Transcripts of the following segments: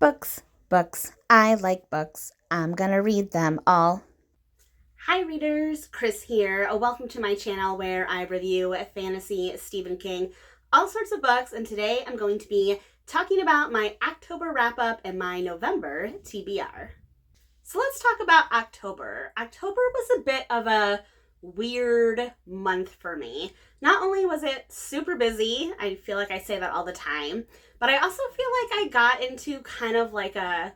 Books, books. I like books. I'm gonna read them all. Hi readers, Chris here. Welcome to my channel where I review fantasy, Stephen King, all sorts of books, and today I'm going to be talking about my October wrap-up and my November TBR. So let's talk about October. October was a bit of a weird month for me. Not only was it super busy, I feel like I say that all the time, but I also feel like I got into kind of like a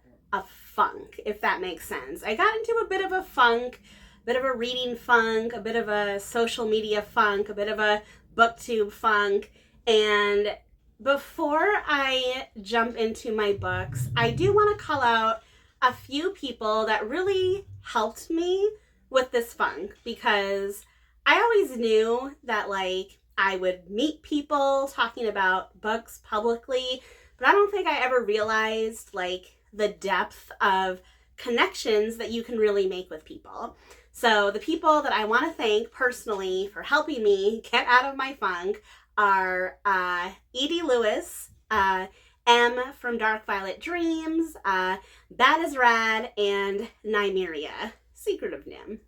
funk, if that makes sense. I got into a bit of a funk, a bit of a reading funk, a bit of a social media funk, a bit of a booktube funk, and before I jump into my books, I do want to call out a few people that really helped me with this funk, because I always knew that I would meet people talking about books publicly, but I don't think I ever realized the depth of connections that you can really make with people. So the people that I want to thank personally for helping me get out of my funk are Edie Lewis, M from Dark Violet Dreams, Bad as Rad, and Nymeria, Secret of Nim.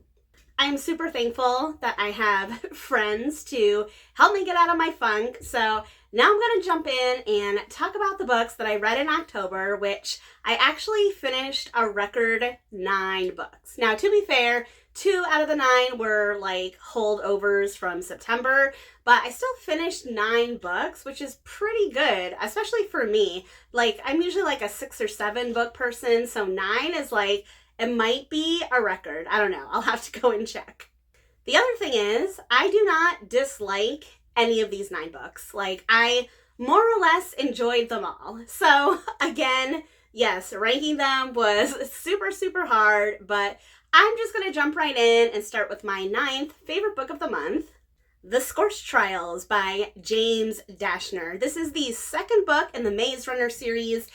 I'm super thankful that I have friends to help me get out of my funk. So now I'm going to jump in and talk about the books that I read in October, which I actually finished a record 9 books. Now, to be fair, 2 out of the 9 were holdovers from September, but I still finished 9 books, which is pretty good, especially for me. I'm usually a 6 or 7 book person, so 9 is it might be a record. I don't know. I'll have to go and check. The other thing is, I do not dislike any of these 9 books. I more or less enjoyed them all. So again, yes, ranking them was super, super hard, but I'm just going to jump right in and start with my 9th favorite book of the month, The Scorch Trials by James Dashner. This is the 2nd book in the Maze Runner series,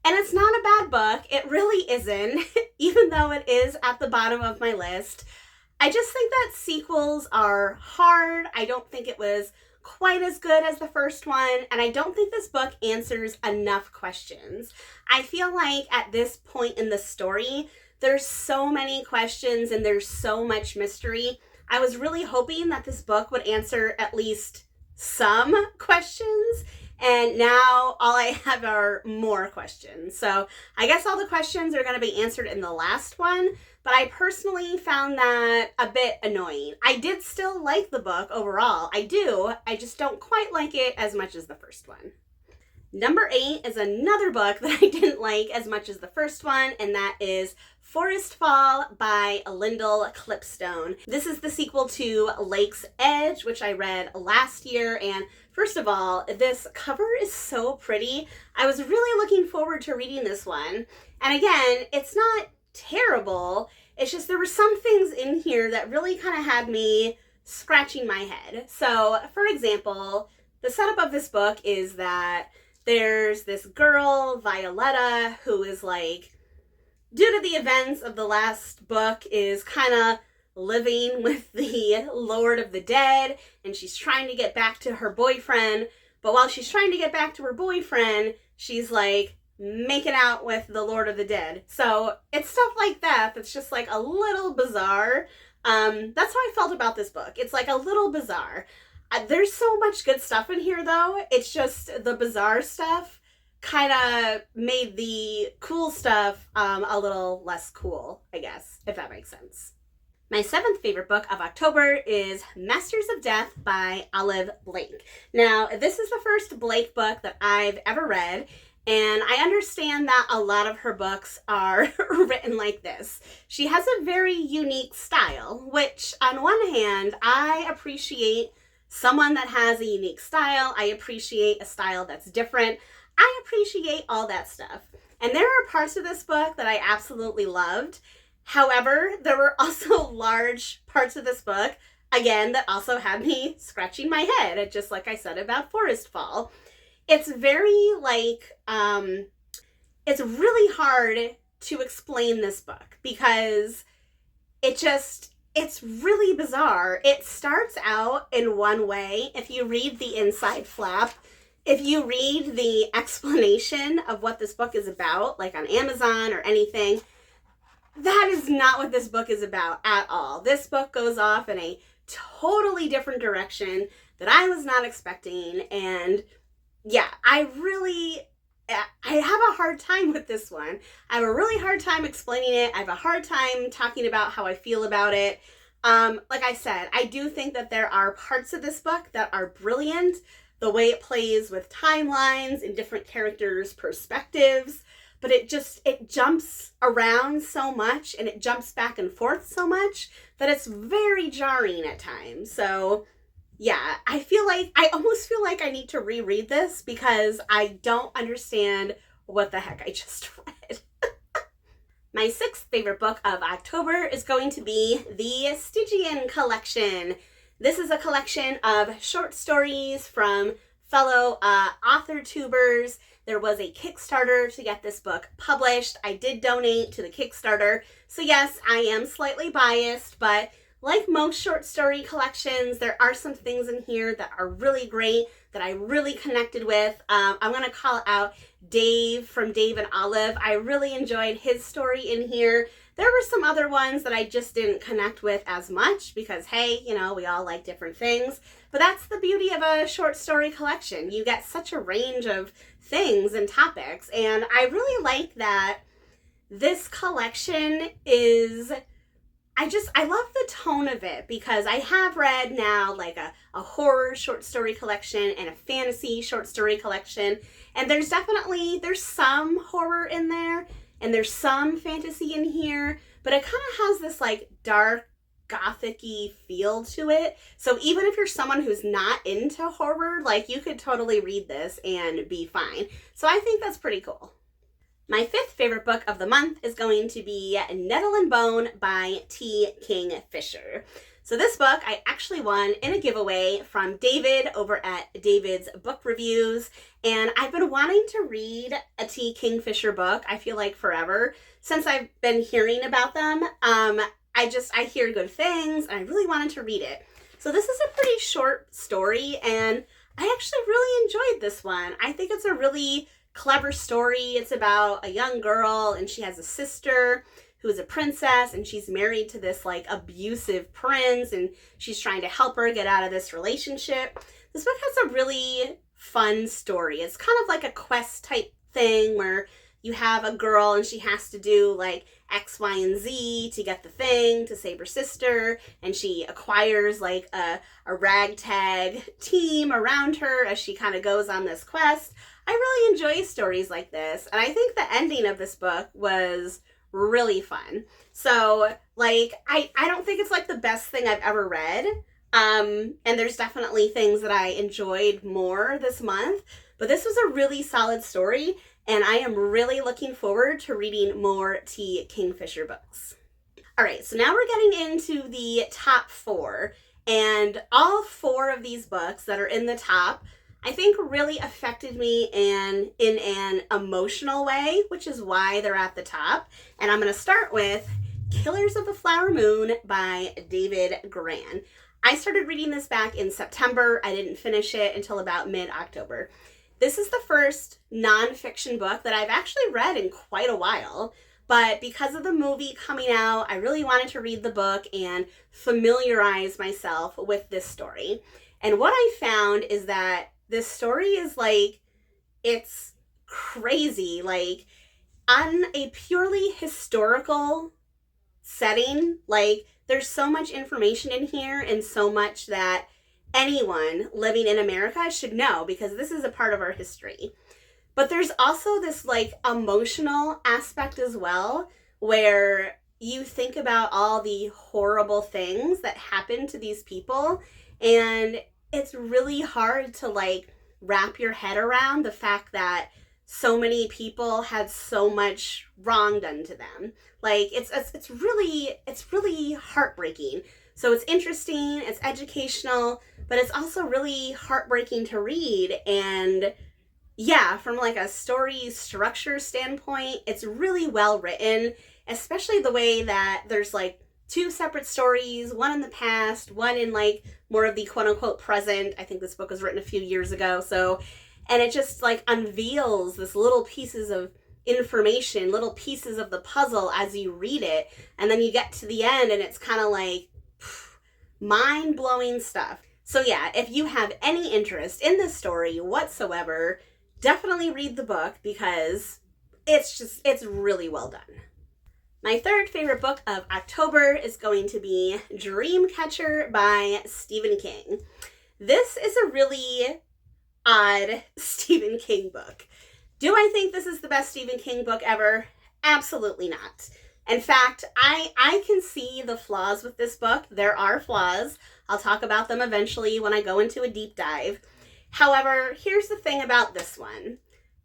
and it's not a bad book. It really isn't, even though it is at the bottom of my list. I just think that sequels are hard. I don't think it was quite as good as the first one, and I don't think this book answers enough questions. I feel like at this point in the story, there's so many questions and there's so much mystery. I was really hoping that this book would answer at least some questions, and now all I have are more questions. So I guess all the questions are going to be answered in the last one, but I personally found that a bit annoying. I did still like the book overall. I do. I just don't quite like it as much as the first one. Number 8 is another book that I didn't like as much as the first one, and that is Forestfall by Lyndall Clipstone. This is the sequel to Lake's Edge, which I read last year, and first of all, this cover is so pretty. I was really looking forward to reading this one, and again, it's not terrible. It's just there were some things in here that really kind of had me scratching my head. So, for example, the setup of this book is that there's this girl, Violetta, who is due to the events of the last book, is kind of living with the Lord of the Dead, and she's trying to get back to her boyfriend. But while she's trying to get back to her boyfriend, she's making out with the Lord of the Dead. So it's stuff like that that's just a little bizarre. That's how I felt about this book. It's a little bizarre. There's so much good stuff in here, though. It's just the bizarre stuff kind of made the cool stuff a little less cool, I guess, if that makes sense. My 7th favorite book of October is Masters of Death by Olive Blake. Now, this is the first Blake book that I've ever read, and I understand that a lot of her books are written like this. She has a very unique style, which on one hand, I appreciate someone that has a unique style. I appreciate a style that's different. I appreciate all that stuff. And there are parts of this book that I absolutely loved. However, there were also large parts of this book, again, that also had me scratching my head, just like I said about Forestfall. It's very it's really hard to explain this book because it's really bizarre. It starts out in one way. If you read the inside flap, if you read the explanation of what this book is about, like on Amazon or anything, that is not what this book is about at all. This book goes off in a totally different direction that I was not expecting. And yeah, I have a hard time with this one. I have a really hard time explaining it. I have a hard time talking about how I feel about it. Like I said, I do think that there are parts of this book that are brilliant. The way it plays with timelines and different characters' perspectives, but it jumps around so much and it jumps back and forth so much that it's very jarring at times. So yeah, I almost feel like I need to reread this because I don't understand what the heck I just read. My sixth favorite book of October is going to be the Stygian collection. This is a collection of short stories from fellow author tubers. There was a Kickstarter to get this book published. I did donate to the Kickstarter. So yes, I am slightly biased, but like most short story collections, there are some things in here that are really great that I really connected with. I'm going to call out Dave from Dave and Olive. I really enjoyed his story in here. There were some other ones that I just didn't connect with as much because, hey, you know, we all like different things. But that's the beauty of a short story collection. You get such a range of things and topics. And I really like that this collection is... I love the tone of it because I have read now like a horror short story collection and a fantasy short story collection. And there's some horror in there and there's some fantasy in here, but it kind of has this like dark gothic-y feel to it. So even if you're someone who's not into horror, like you could totally read this and be fine. So I think that's pretty cool. My fifth favorite book of the month is going to be Nettle and Bone by T. Kingfisher. So this book I actually won in a giveaway from David over at David's Book Reviews. And I've been wanting to read a T. Kingfisher book, I feel like forever, since I've been hearing about them. I hear good things and I really wanted to read it. So this is a pretty short story and I actually really enjoyed this one. I think it's a really clever story. It's about a young girl and she has a sister who is a princess and she's married to this like abusive prince and she's trying to help her get out of this relationship. This book has a really fun story. It's kind of like a quest type thing where you have a girl and she has to do like X, Y, and Z to get the thing to save her sister, and she acquires like a ragtag team around her as she kind of goes on this quest. I really enjoy stories like this, and I think the ending of this book was really fun. So like I don't think it's like the best thing I've ever read, and there's definitely things that I enjoyed more this month, but this was a really solid story. And I am really looking forward to reading more T. Kingfisher books. All right, so now we're getting into the top 4. And all 4 of these books that are in the top, I think really affected me in an emotional way, which is why they're at the top. And I'm going to start with Killers of the Flower Moon by David Grann. I started reading this back in September. I didn't finish it until about mid-October. This is the first nonfiction book that I've actually read in quite a while, but because of the movie coming out, I really wanted to read the book and familiarize myself with this story. And what I found is that this story is like, it's crazy. Like, on a purely historical setting, like, there's so much information in here and so much that anyone living in America should know because this is a part of our history. But there's also this like emotional aspect as well where you think about all the horrible things that happen to these people and it's really hard to like wrap your head around the fact that so many people had so much wrong done to them. Like it's really heartbreaking. So it's interesting, it's educational, but it's also really heartbreaking to read. And yeah, from like a story structure standpoint, it's really well written, especially the way that there's like 2 separate stories, one in the past, one in like more of the quote unquote present. I think this book was written a few years ago. So and it just like unveils this little pieces of information, little pieces of the puzzle as you read it, and then you get to the end and it's kind of like mind-blowing stuff. So yeah, if you have any interest in this story whatsoever, definitely read the book because it's really well done. My third favorite book of October is going to be Dreamcatcher by Stephen King. This is a really odd Stephen King book. Do I think this is the best Stephen King book ever? Absolutely not. In fact, I can see the flaws with this book. There are flaws. I'll talk about them eventually when I go into a deep dive. However, here's the thing about this one.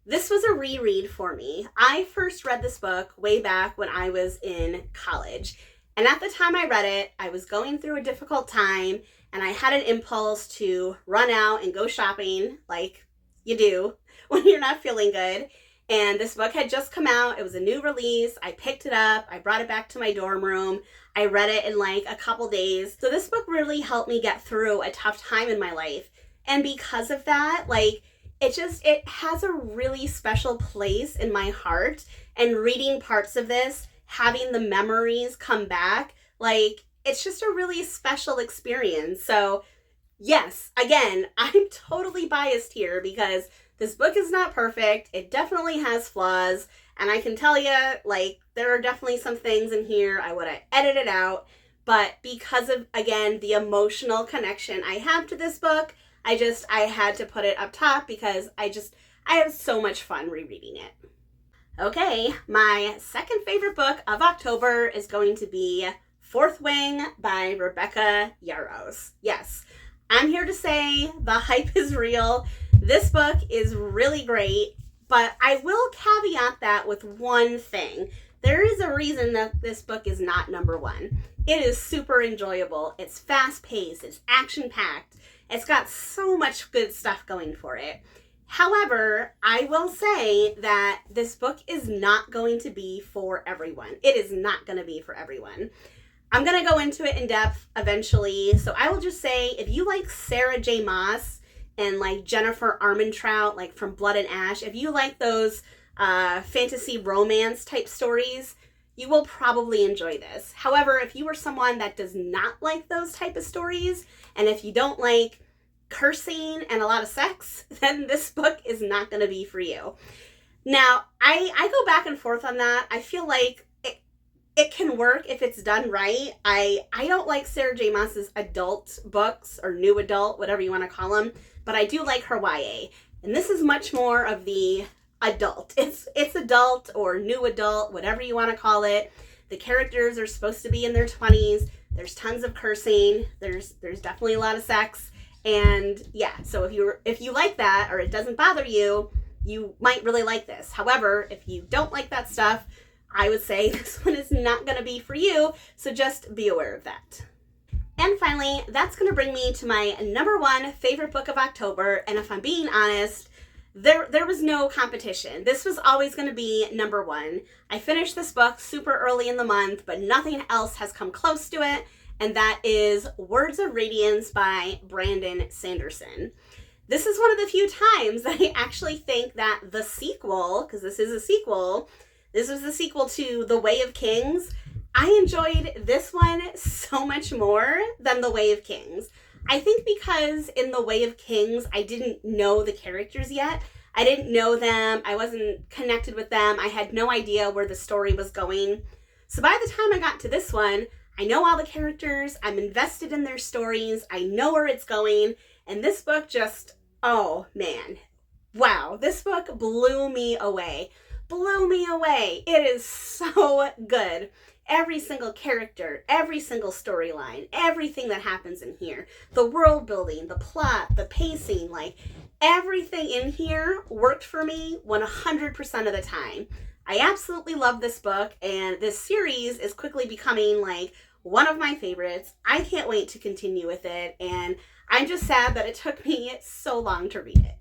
This was a reread for me. I first read this book way back when I was in college. And at the time I read it, I was going through a difficult time and I had an impulse to run out and go shopping like you do when you're not feeling good. And this book had just come out. It was a new release. I picked it up. I brought it back to my dorm room. I read it in like a couple days. So this book really helped me get through a tough time in my life. And because of that, like, it has a really special place in my heart. And reading parts of this, having the memories come back, like, it's just a really special experience. So yes, again, I'm totally biased here because this book is not perfect. It definitely has flaws. And I can tell you, like, there are definitely some things in here I would have edited out. But because of, again, the emotional connection I have to this book, I had to put it up top because I had so much fun rereading it. Okay, my second favorite book of October is going to be Fourth Wing by Rebecca Yarros. Yes, I'm here to say the hype is real. This book is really great, but I will caveat that with one thing. There is a reason that this book is not number one. It is super enjoyable. It's fast-paced. It's action-packed. It's got so much good stuff going for it. However, I will say that this book is not going to be for everyone. It is not going to be for everyone. I'm going to go into it in depth eventually. So I will just say, if you like Sarah J. Maas and like Jennifer Armentrout, like from Blood and Ash, if you like those fantasy romance type stories, you will probably enjoy this. However, if you are someone that does not like those type of stories, and if you don't like cursing and a lot of sex, then this book is not going to be for you. Now, I go back and forth on that. I feel like it can work if it's done right. I don't like Sarah J. Maas's adult books, or new adult, whatever you want to call them, but I do like her YA. And this is much more of the adult. It's adult or new adult, whatever you want to call it. The characters are supposed to be in their 20s. There's tons of cursing. There's definitely a lot of sex. And yeah, so if you like that, or it doesn't bother you, you might really like this. However, if you don't like that stuff, I would say this one is not going to be for you. So just be aware of that. And finally, that's going to bring me to my number one favorite book of October. And if I'm being honest, there was no competition. This was always going to be number one. I finished this book super early in the month, but nothing else has come close to it. And that is Words of Radiance by Brandon Sanderson. This is one of the few times that I actually think that the sequel, because this is a sequel, this was the sequel to The Way of Kings. I enjoyed this one so much more than The Way of Kings. I think because in The Way of Kings, I didn't know the characters yet. I didn't know them. I wasn't connected with them. I had no idea where the story was going. So by the time I got to this one, I know all the characters. I'm invested in their stories. I know where it's going. And this book just, oh man, wow. This book blew me away. Blew me away. It is so good. Every single character, every single storyline, everything that happens in here, the world building, the plot, the pacing, like everything in here worked for me 100% of the time. I absolutely love this book, and this series is quickly becoming like one of my favorites. I can't wait to continue with it, and I'm just sad that it took me so long to read it.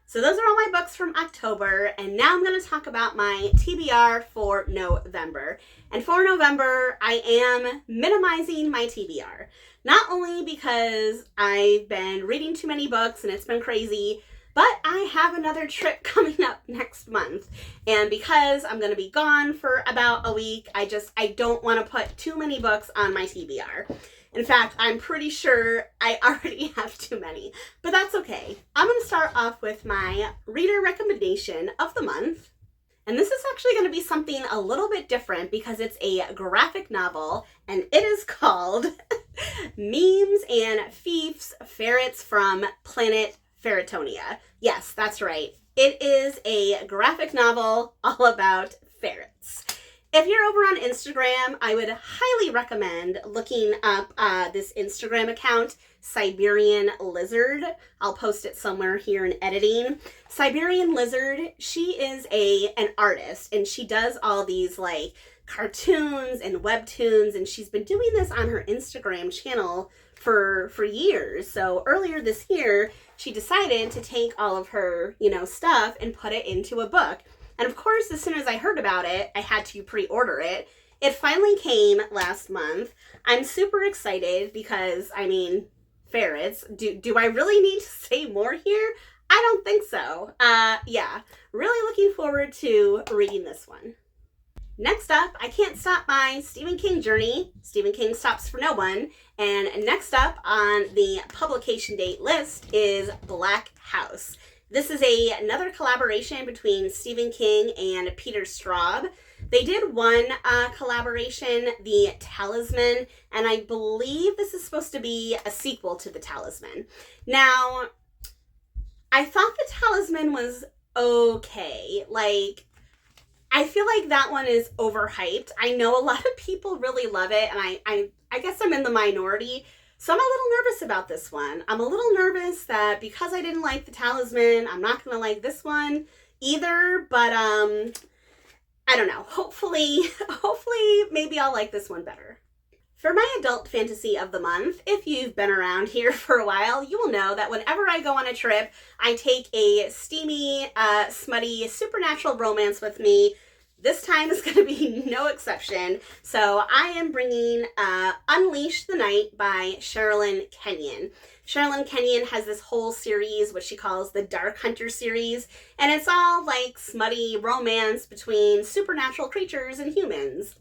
So those are all my books from October, and now I'm going to talk about my TBR for November. And for November, I am minimizing my TBR. Not only because I've been reading too many books and it's been crazy, But I have another trip coming up next month, and because I'm going to be gone for about a week, I don't want to put too many books on my TBR. In fact, I'm pretty sure I already have too many, but that's okay. I'm going to start off with my reader recommendation of the month. And this is actually going to be something a little bit different because it's a graphic novel, and it is called Meems and Feefs, Ferrets from Planet Ferretonia. Yes, that's right. It is a graphic novel all about ferrets. If you're over on Instagram, I would highly recommend looking up this Instagram account, Siberian Lizard. I'll post it somewhere here in editing. Siberian Lizard, she is an artist, and she does all these like cartoons and webtoons, and she's been doing this on her Instagram channel for years. So earlier this year, she decided to take all of her, stuff and put it into a book. And of course, as soon as I heard about it, I had to pre-order it. It finally came last month. I'm super excited because, ferrets. Do I really need to say more here? I don't think so. Yeah, really looking forward to reading this one. Next up, I can't stop my Stephen King journey. Stephen King stops for no one. And next up on the publication date list is Black House. This is another collaboration between Stephen King and Peter Straub. They did one collaboration, The Talisman, and I believe this is supposed to be a sequel to The Talisman. Now, I thought The Talisman was okay. I feel like that one is overhyped. I know a lot of people really love it, and I guess I'm in the minority. So I'm a little nervous about this one. I'm a little nervous that because I didn't like The Talisman, I'm not going to like this one either. But I don't know. Hopefully, maybe I'll like this one better. For my adult fantasy of the month, if you've been around here for a while, you will know that whenever I go on a trip, I take a steamy, smutty, supernatural romance with me. This time is going to be no exception. So I am bringing Unleash the Night by Sherilyn Kenyon. Sherilyn Kenyon has this whole series, which she calls the Dark Hunter series, and it's all like smutty romance between supernatural creatures and humans.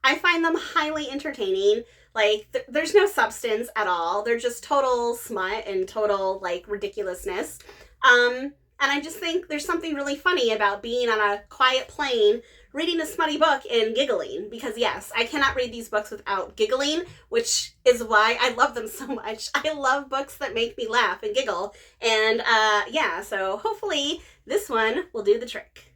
I find them highly entertaining. There's no substance at all. They're just total smut and total, ridiculousness. And I just think there's something really funny about being on a quiet plane, reading a smutty book and giggling. Because yes, I cannot read these books without giggling, which is why I love them so much. I love books that make me laugh and giggle. And yeah, so hopefully this one will do the trick.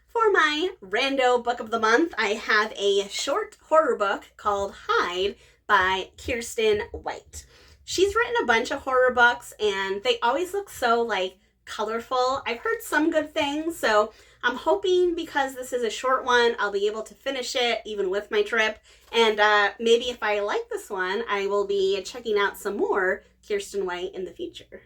For my rando book of the month, I have a short horror book called Hide by Kiersten White. She's written a bunch of horror books, and they always look so, colorful. I've heard some good things, so I'm hoping because this is a short one, I'll be able to finish it even with my trip. And maybe if I like this one, I will be checking out some more Kiersten White in the future.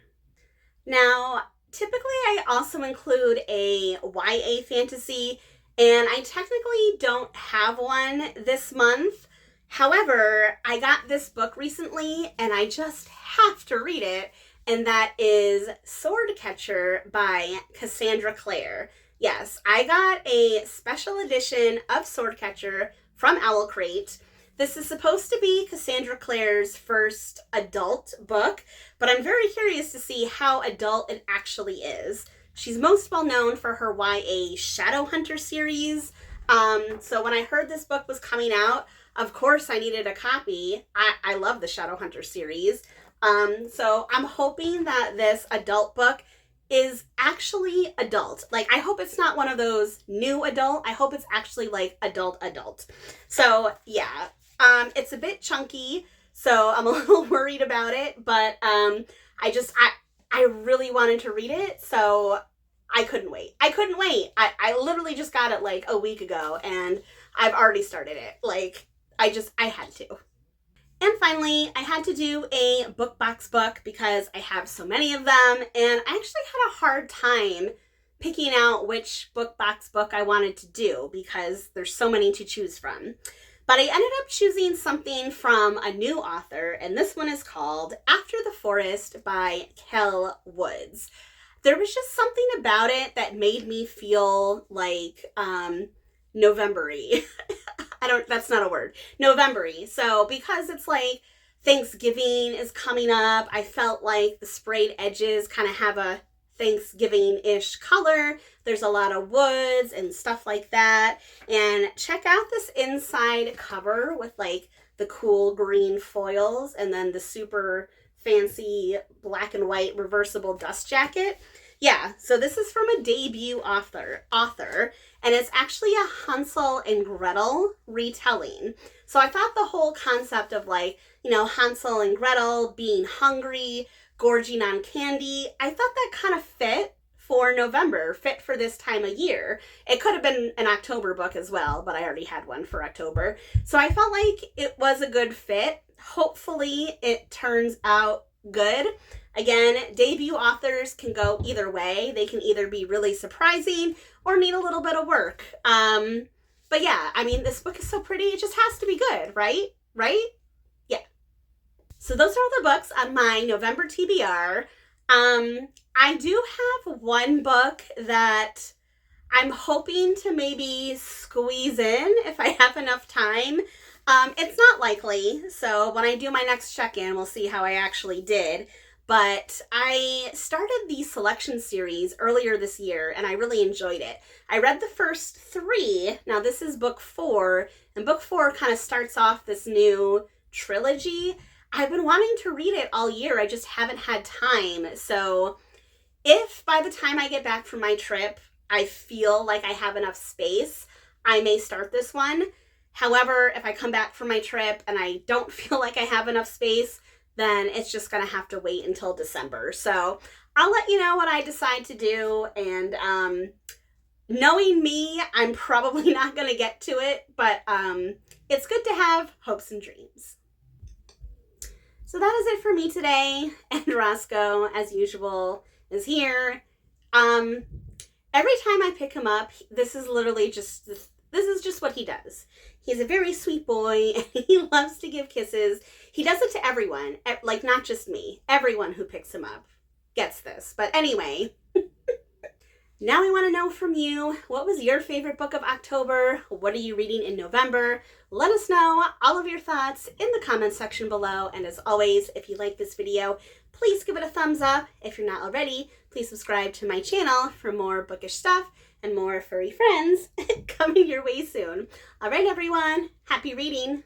Now, typically I also include a YA fantasy, and I technically don't have one this month. However, I got this book recently, and I just have to read it. And that is Swordcatcher by Cassandra Clare. Yes, I got a special edition of Swordcatcher from Owl Crate. This is supposed to be Cassandra Clare's first adult book, but I'm very curious to see how adult it actually is. She's most well known for her YA Shadowhunter series. So when I heard this book was coming out, of course I needed a copy. I love the Shadowhunter series. So I'm hoping that this adult book is actually adult. I hope it's not one of those new adult. I hope it's actually adult. So yeah, it's a bit chunky, so I'm a little worried about it, but I really wanted to read it, so I couldn't wait. I literally just got it a week ago, and I've already started it. I had to. And finally, I had to do a book box book because I have so many of them, and I actually had a hard time picking out which book box book I wanted to do because there's so many to choose from. But I ended up choosing something from a new author, and this one is called After the Forest by Kel Woods. there was just something about it that made me feel like November-y. That's not a word. November-y. So because it's like Thanksgiving is coming up, I felt like the sprayed edges kind of have a Thanksgiving-ish color. There's a lot of woods and stuff like that. And check out this inside cover with like the cool green foils and then the super fancy black and white reversible dust jacket. Yeah, so this is from a debut author, and it's actually a Hansel and Gretel retelling. So I thought the whole concept of like, you know, Hansel and Gretel being hungry, gorging on candy, I thought that kind of fit for November, fit for this time of year. It could have been an October book as well, but I already had one for October. So I felt like it was a good fit. Hopefully it turns out good. Again, debut authors can go either way. They can either be really surprising or need a little bit of work. But yeah, I mean, this book is so pretty. It just has to be good, right? Right? Yeah. So those are all the books on my November TBR. I do have one book that I'm hoping to maybe squeeze in if I have enough time. It's not likely, so when I do my next check-in, we'll see how I actually did. But I started the selection series earlier this year, and I really enjoyed it. I read the first 3. Now, this is book 4, and book 4 kind of starts off this new trilogy. I've been wanting to read it all year. I just haven't had time. So if by the time I get back from my trip, I feel like I have enough space, I may start this one. However, if I come back from my trip and I don't feel like I have enough space, then it's just going to have to wait until December. So I'll let you know what I decide to do. And knowing me, I'm probably not going to get to it, but it's good to have hopes and dreams. So that is it for me today. And Roscoe, as usual, is here. Every time I pick him up, this is literally just... This is just what he does. He's a very sweet boy, and he loves to give kisses. He does it to everyone, like not just me. Everyone who picks him up gets this. But anyway, now I want to know from you, what was your favorite book of October? What are you reading in November? Let us know all of your thoughts in the comments section below. And as always, if you like this video, please give it a thumbs up. If you're not already, please subscribe to my channel for more bookish stuff and more furry friends coming your way soon. All right, everyone. Happy reading.